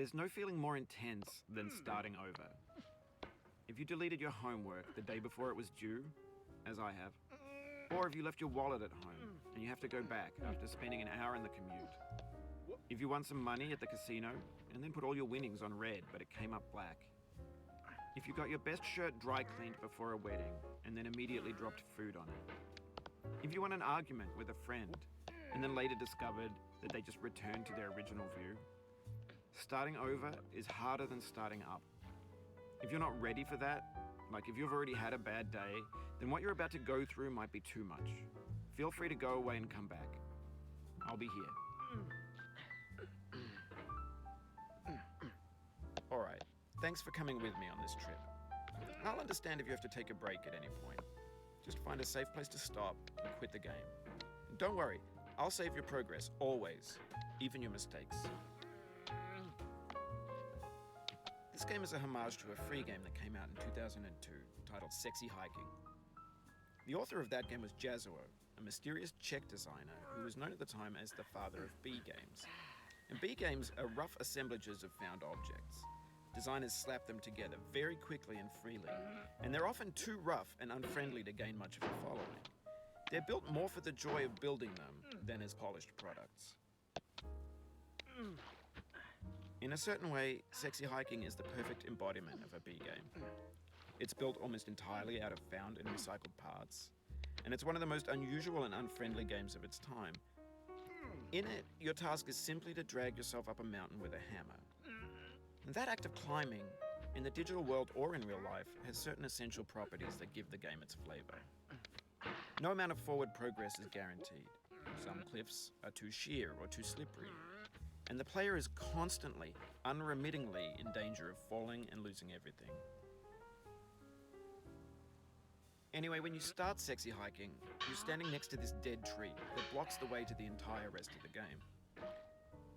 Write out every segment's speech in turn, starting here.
There's no feeling more intense than starting over. If you deleted your homework the day before it was due, as I have, or if you left your wallet at home and you have to go back after spending an hour in the commute. If you won some money at the casino and then put all your winnings on red but it came up black. If you got your best shirt dry cleaned before a wedding and then immediately dropped food on it. If you won an argument with a friend and then later discovered that they just returned to their original view. Starting over is harder than starting up. If you're not ready for that, like if you've already had a bad day, then what you're about to go through might be too much. Feel free to go away and come back. I'll be here. All right, thanks for coming with me on this trip. I'll understand if you have to take a break at any point. Just find a safe place to stop and quit the game. And don't worry, I'll save your progress, always, even your mistakes. This game is a homage to a free game that came out in 2002 titled Sexy Hiking. The author of that game was Jazuo, a mysterious Czech designer who was known at the time as the father of B games. And B games are rough assemblages of found objects. Designers slap them together very quickly and freely, and they're often too rough and unfriendly to gain much of a following. They're built more for the joy of building them than as polished products. In a certain way, Sexy Hiking is the perfect embodiment of a B game. It's built almost entirely out of found and recycled parts, and it's one of the most unusual and unfriendly games of its time. In it, your task is simply to drag yourself up a mountain with a hammer. And that act of climbing, in the digital world or in real life, has certain essential properties that give the game its flavor. No amount of forward progress is guaranteed. Some cliffs are too sheer or too slippery, and the player is constantly, unremittingly in danger of falling and losing everything. Anyway, when you start Sexy Hiking, you're standing next to this dead tree that blocks the way to the entire rest of the game.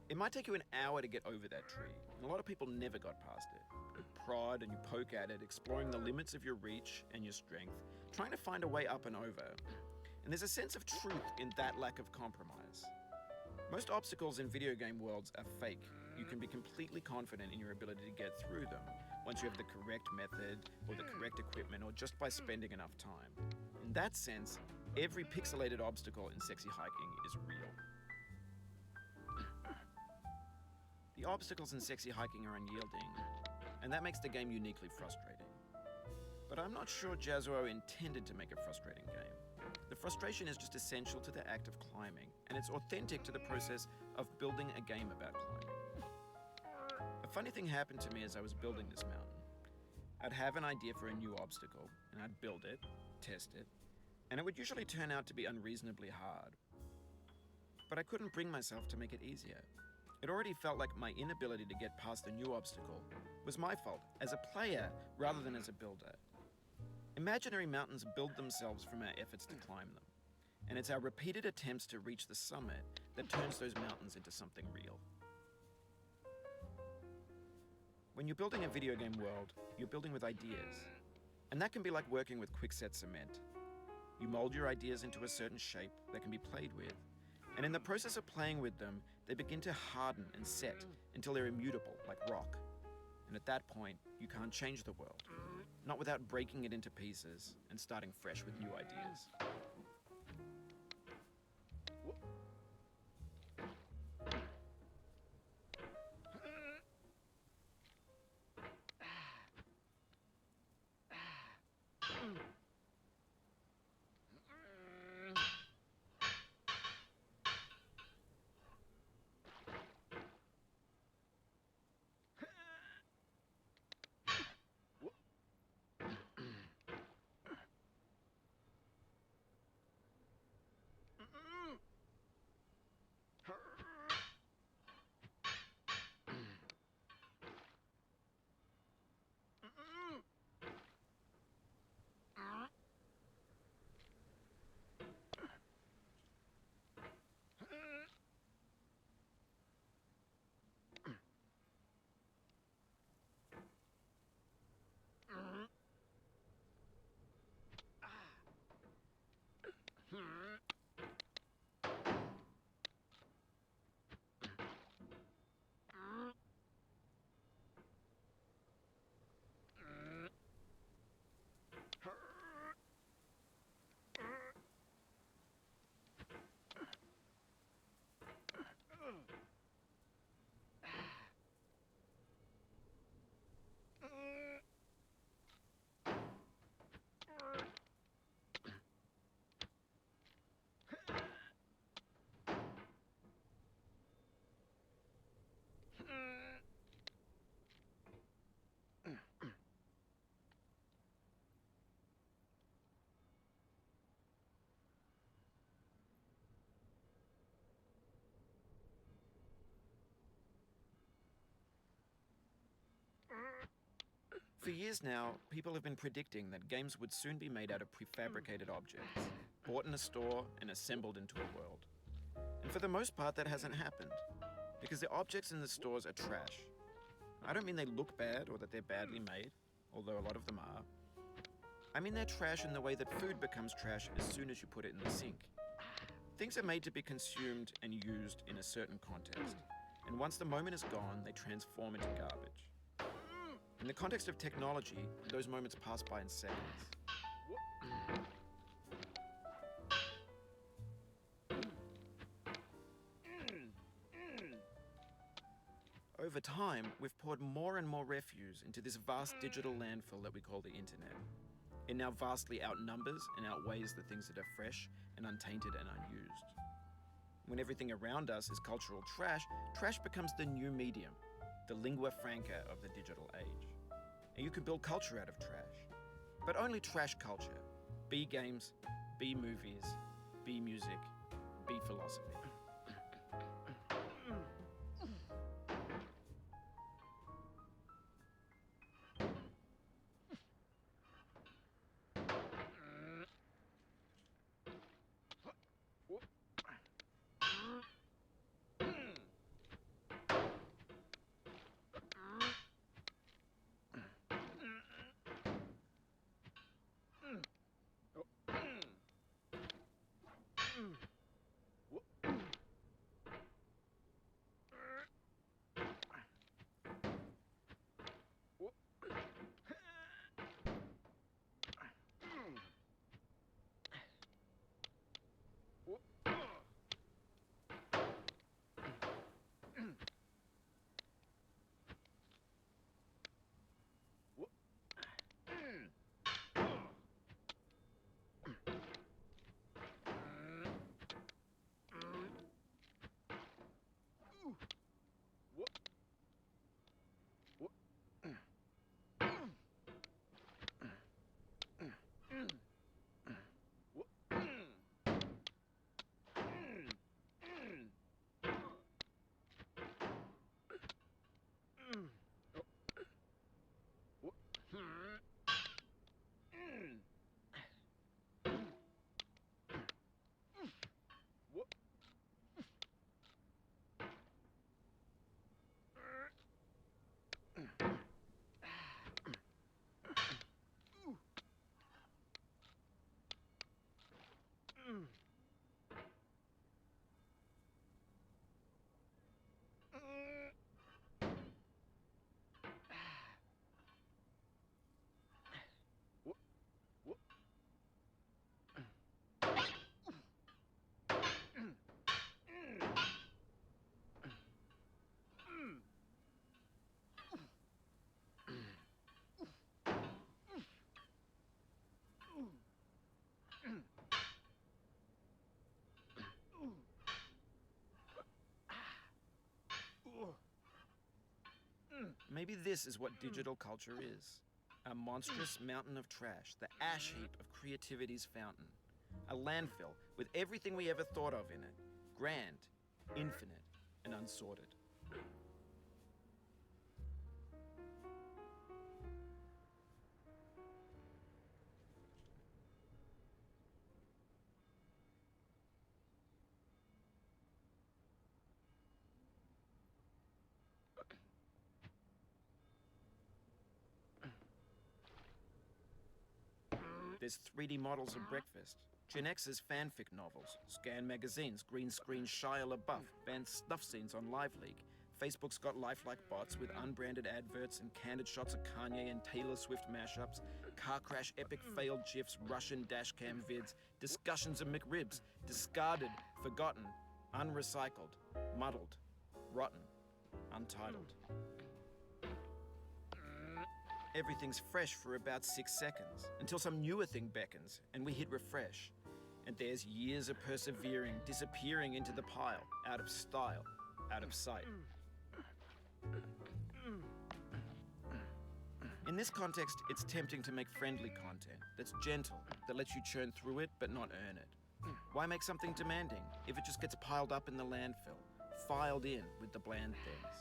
It might take you an hour to get over that tree, and a lot of people never got past it. You prod and you poke at it, exploring the limits of your reach and your strength, trying to find a way up and over. And there's a sense of truth in that lack of compromise. Most obstacles in video game worlds are fake. You can be completely confident in your ability to get through them once you have the correct method or the correct equipment or just by spending enough time. In that sense, every pixelated obstacle in Sexy Hiking is real. The obstacles in Sexy Hiking are unyielding, and that makes the game uniquely frustrating. But I'm not sure Jazuo intended to make a frustrating game. The frustration is just essential to the act of climbing, and it's authentic to the process of building a game about climbing. A funny thing happened to me as I was building this mountain. I'd have an idea for a new obstacle, and I'd build it, test it, and it would usually turn out to be unreasonably hard. But I couldn't bring myself to make it easier. It already felt like my inability to get past the new obstacle was my fault as a player rather than as a builder. Imaginary mountains build themselves from our efforts to climb them, and it's our repeated attempts to reach the summit that turns those mountains into something real. When you're building a video game world, you're building with ideas, and that can be like working with quickset cement. You mold your ideas into a certain shape that can be played with, and in the process of playing with them, they begin to harden and set until they're immutable, like rock. And at that point, you can't change the world, not without breaking it into pieces and starting fresh with new ideas. For years now, people have been predicting that games would soon be made out of prefabricated objects, bought in a store and assembled into a world. And for the most part, that hasn't happened, because the objects in the stores are trash. I don't mean they look bad or that they're badly made, although a lot of them are. I mean they're trash in the way that food becomes trash as soon as you put it in the sink. Things are made to be consumed and used in a certain context, and once the moment is gone, they transform into garbage. In the context of technology, those moments pass by in seconds. Over time, we've poured more and more refuse into this vast digital landfill that we call the internet. It now vastly outnumbers and outweighs the things that are fresh and untainted and unused. When everything around us is cultural trash, trash becomes the new medium, the lingua franca of the digital age. And you can build culture out of trash. But only trash culture. Be games, be movies, be music, be philosophy. Maybe this is what digital culture is. A monstrous mountain of trash, the ash heap of creativity's fountain. A landfill with everything we ever thought of in it. Grand, infinite, and unsorted. There's 3D models of breakfast, Gen X's fanfic novels, scan magazines, green screen Shia LaBeouf, banned snuff scenes on Live Leak. Facebook's got lifelike bots with unbranded adverts and candid shots of Kanye and Taylor Swift mashups, car crash epic failed GIFs, Russian dashcam vids, discussions of McRibs, discarded, forgotten, unrecycled, muddled, rotten, untitled. Everything's fresh for about 6 seconds, until some newer thing beckons, and we hit refresh. And there's years of persevering, disappearing into the pile, out of style, out of sight. In this context, it's tempting to make friendly content that's gentle, that lets you churn through it but not earn it. Why make something demanding if it just gets piled up in the landfill, filed in with the bland things?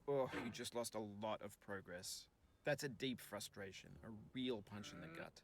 Oh, you just lost a lot of progress. That's a deep frustration, a real punch in the gut.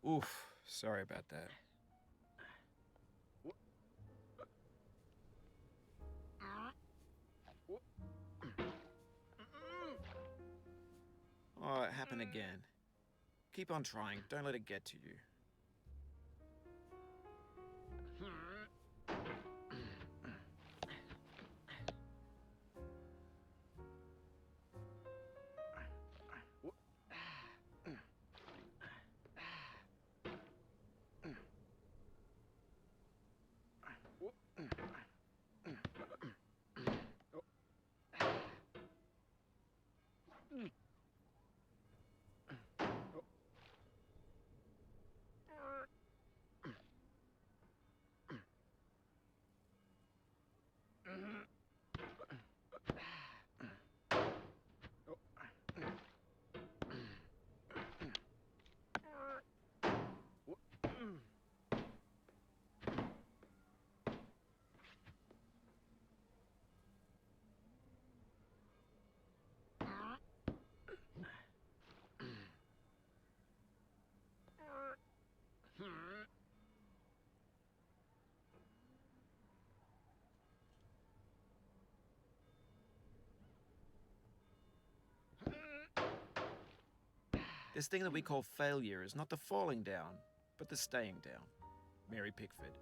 Oof, sorry about that. Oh, it happened again. Keep on trying, don't let it get to you. This thing that we call failure is not the falling down, but the staying down. Mary Pickford.